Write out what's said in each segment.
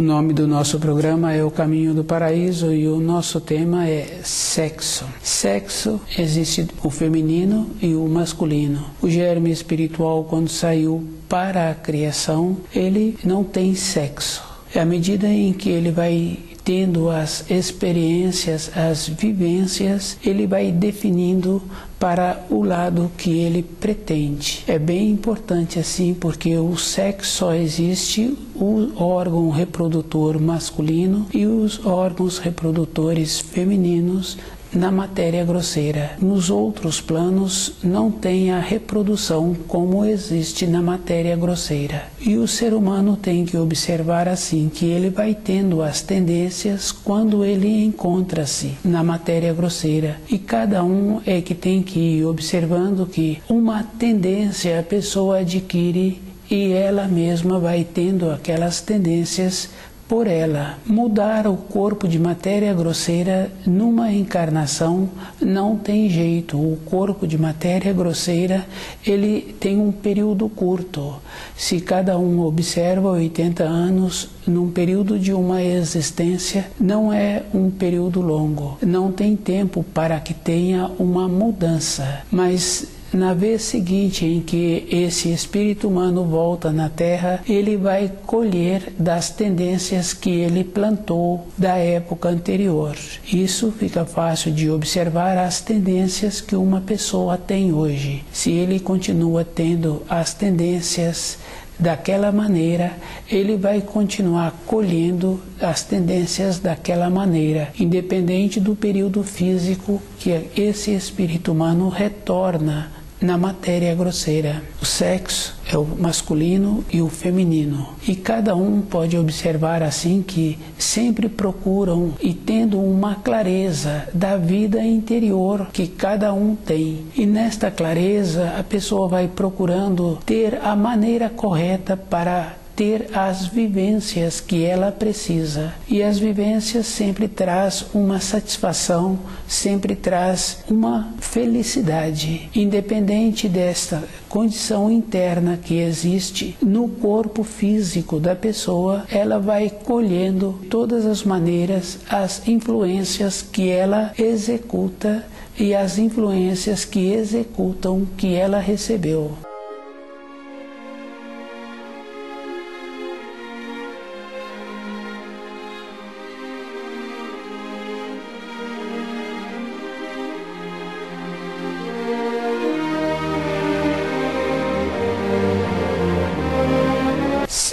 nome do nosso programa é O Caminho do Paraíso e o nosso tema é sexo. Sexo, existe o feminino e o masculino. O germe espiritual, quando saiu para a criação, ele não tem sexo. À medida em que ele vai tendo as experiências, as vivências, ele vai definindo para o lado que ele pretende. É bem importante assim, porque o sexo só existe o órgão reprodutor masculino e os órgãos reprodutores femininos na matéria grosseira. Nos outros planos não tem a reprodução como existe na matéria grosseira. E o ser humano tem que observar assim, que ele vai tendo as tendências quando ele encontra-se na matéria grosseira. E cada um é que tem que ir observando que uma tendência a pessoa adquire e ela mesma vai tendo aquelas tendências por ela. Mudar o corpo de matéria grosseira numa encarnação não tem jeito. O corpo de matéria grosseira, ele tem um período curto. Se cada um observa 80 anos, num período de uma existência, não é um período longo. Não tem tempo para que tenha uma mudança. Mas na vez seguinte em que esse espírito humano volta na Terra, ele vai colher das tendências que ele plantou da época anterior. Isso fica fácil de observar as tendências que uma pessoa tem hoje. Se ele continua tendo as tendências daquela maneira, ele vai continuar colhendo as tendências daquela maneira, independente do período físico que esse espírito humano retorna na matéria grosseira. O sexo é o masculino e o feminino. E cada um pode observar assim que sempre procuram e tendo uma clareza da vida interior que cada um tem. E nesta clareza a pessoa vai procurando ter a maneira correta para ter as vivências que ela precisa. E as vivências sempre traz uma satisfação, sempre traz uma felicidade, independente desta condição interna que existe no corpo físico da pessoa. Ela vai colhendo todas as maneiras, as influências que ela executa e as influências que executam que ela recebeu.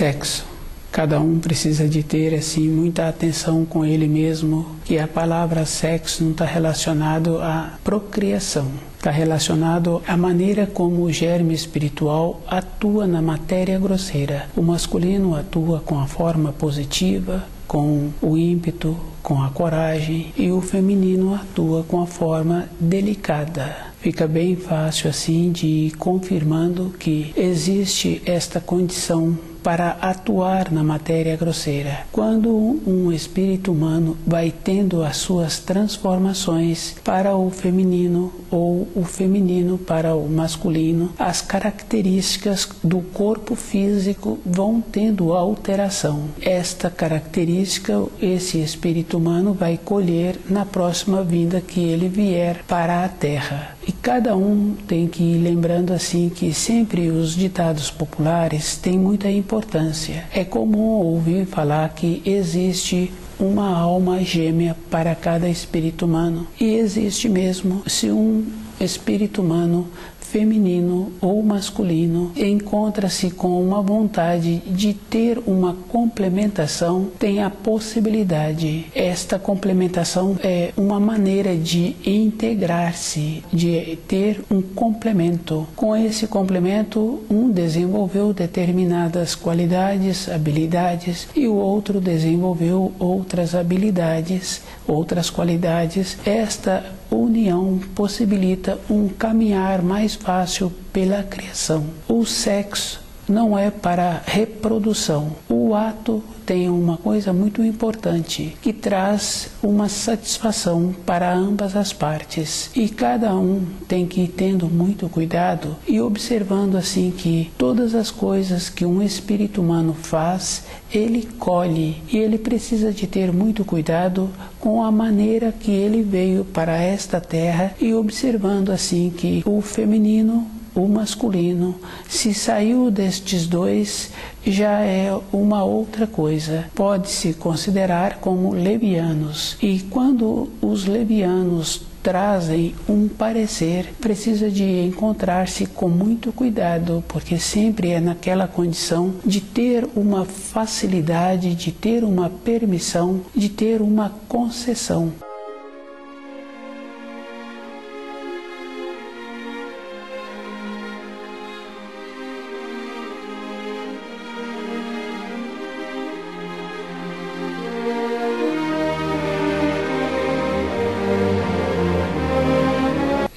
Sexo. Cada um precisa de ter assim muita atenção com ele mesmo, que a palavra sexo não está relacionado à procriação. Está relacionado à maneira como o germe espiritual atua na matéria grosseira. O masculino atua com a forma positiva, com o ímpeto, com a coragem, e o feminino atua com a forma delicada. Fica bem fácil assim de ir confirmando que existe esta condição para atuar na matéria grosseira. Quando um espírito humano vai tendo as suas transformações para o feminino ou o feminino para o masculino, as características do corpo físico vão tendo alteração. Esta característica, esse espírito humano vai colher na próxima vinda que ele vier para a Terra. E cada um tem que ir lembrando assim que sempre os ditados populares têm muita importância. É comum ouvir falar que existe uma alma gêmea para cada espírito humano. E existe mesmo. Se um espírito humano feminino ou masculino encontra-se com uma vontade de ter uma complementação, tem a possibilidade. Esta complementação é uma maneira de integrar-se, de ter um complemento. Com esse complemento, um desenvolveu determinadas qualidades, habilidades, e o outro desenvolveu outras habilidades, outras qualidades. Esta união possibilita um caminhar mais fácil pela criação. O sexo não é para reprodução. O ato tem uma coisa muito importante, que traz uma satisfação para ambas as partes. E cada um tem que ir tendo muito cuidado e observando assim que todas as coisas que um espírito humano faz, ele colhe, e ele precisa de ter muito cuidado com a maneira que ele veio para esta terra, e observando assim que o feminino, o masculino, se saiu destes dois, já é uma outra coisa. Pode-se considerar como levianos. E quando os levianos trazem um parecer, precisa de encontrar-se com muito cuidado, porque sempre é naquela condição de ter uma facilidade, de ter uma permissão, de ter uma concessão.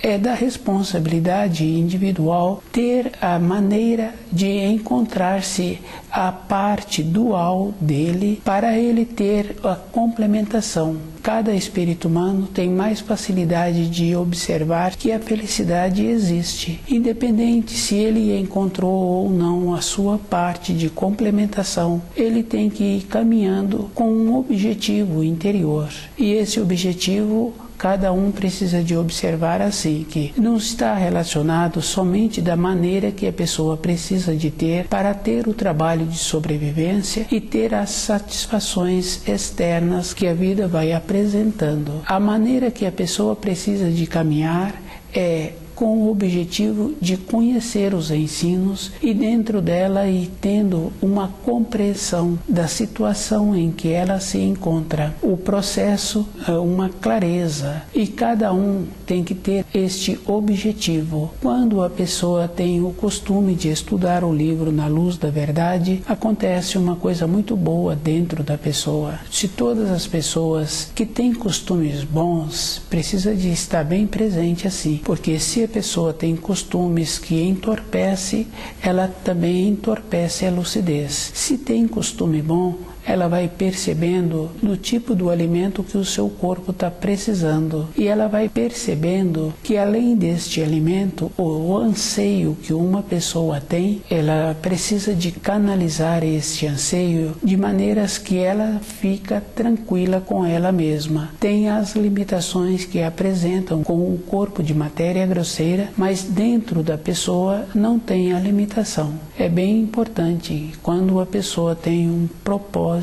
É da responsabilidade individual ter a maneira de encontrar-se a parte dual dele para ele ter a complementação. Cada espírito humano tem mais facilidade de observar que a felicidade existe, independente se ele encontrou ou não a sua parte de complementação. Ele tem que ir caminhando com um objetivo interior, e esse objetivo cada um precisa de observar assim, que não está relacionado somente da maneira que a pessoa precisa de ter para ter o trabalho de sobrevivência e ter as satisfações externas que a vida vai apresentando. A maneira que a pessoa precisa de caminhar é com o objetivo de conhecer os ensinos e dentro dela ir tendo uma compreensão da situação em que ela se encontra. O processo é uma clareza e cada um tem que ter este objetivo. Quando a pessoa tem o costume de estudar o livro Na Luz da Verdade, acontece uma coisa muito boa dentro da pessoa. Se todas as pessoas que têm costumes bons, precisa de estar bem presente assim, porque se a pessoa tem costumes que entorpece, ela também entorpece a lucidez. Se tem costume bom, ela vai percebendo do tipo do alimento que o seu corpo está precisando. E ela vai percebendo que além deste alimento, o anseio que uma pessoa tem, ela precisa de canalizar este anseio de maneiras que ela fica tranquila com ela mesma. Tem as limitações que apresentam com o corpo de matéria grosseira, mas dentro da pessoa não tem a limitação. É bem importante quando a pessoa tem um propósito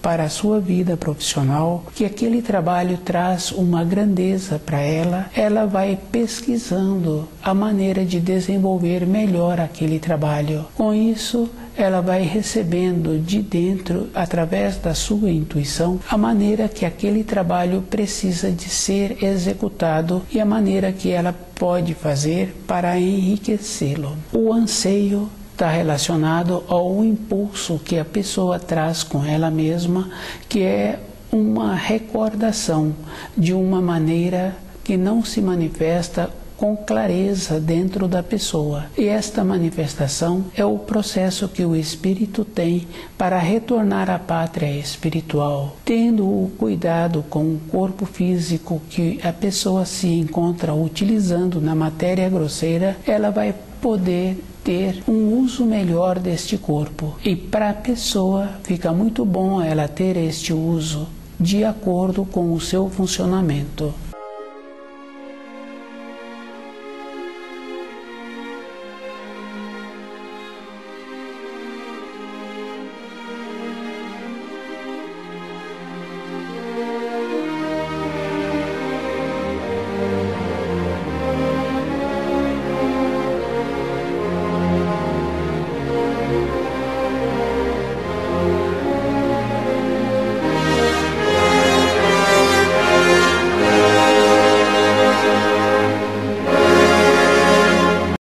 para a sua vida profissional, que aquele trabalho traz uma grandeza para ela, ela vai pesquisando a maneira de desenvolver melhor aquele trabalho. Com isso, ela vai recebendo de dentro, através da sua intuição, a maneira que aquele trabalho precisa de ser executado e a maneira que ela pode fazer para enriquecê-lo. O anseio está relacionado ao impulso que a pessoa traz com ela mesma, que é uma recordação de uma maneira que não se manifesta com clareza dentro da pessoa. E esta manifestação é o processo que o espírito tem para retornar à pátria espiritual, tendo o cuidado com o corpo físico que a pessoa se encontra utilizando na matéria grosseira, ela vai poder ter um uso melhor deste corpo. E para a pessoa fica muito bom ela ter este uso de acordo com o seu funcionamento.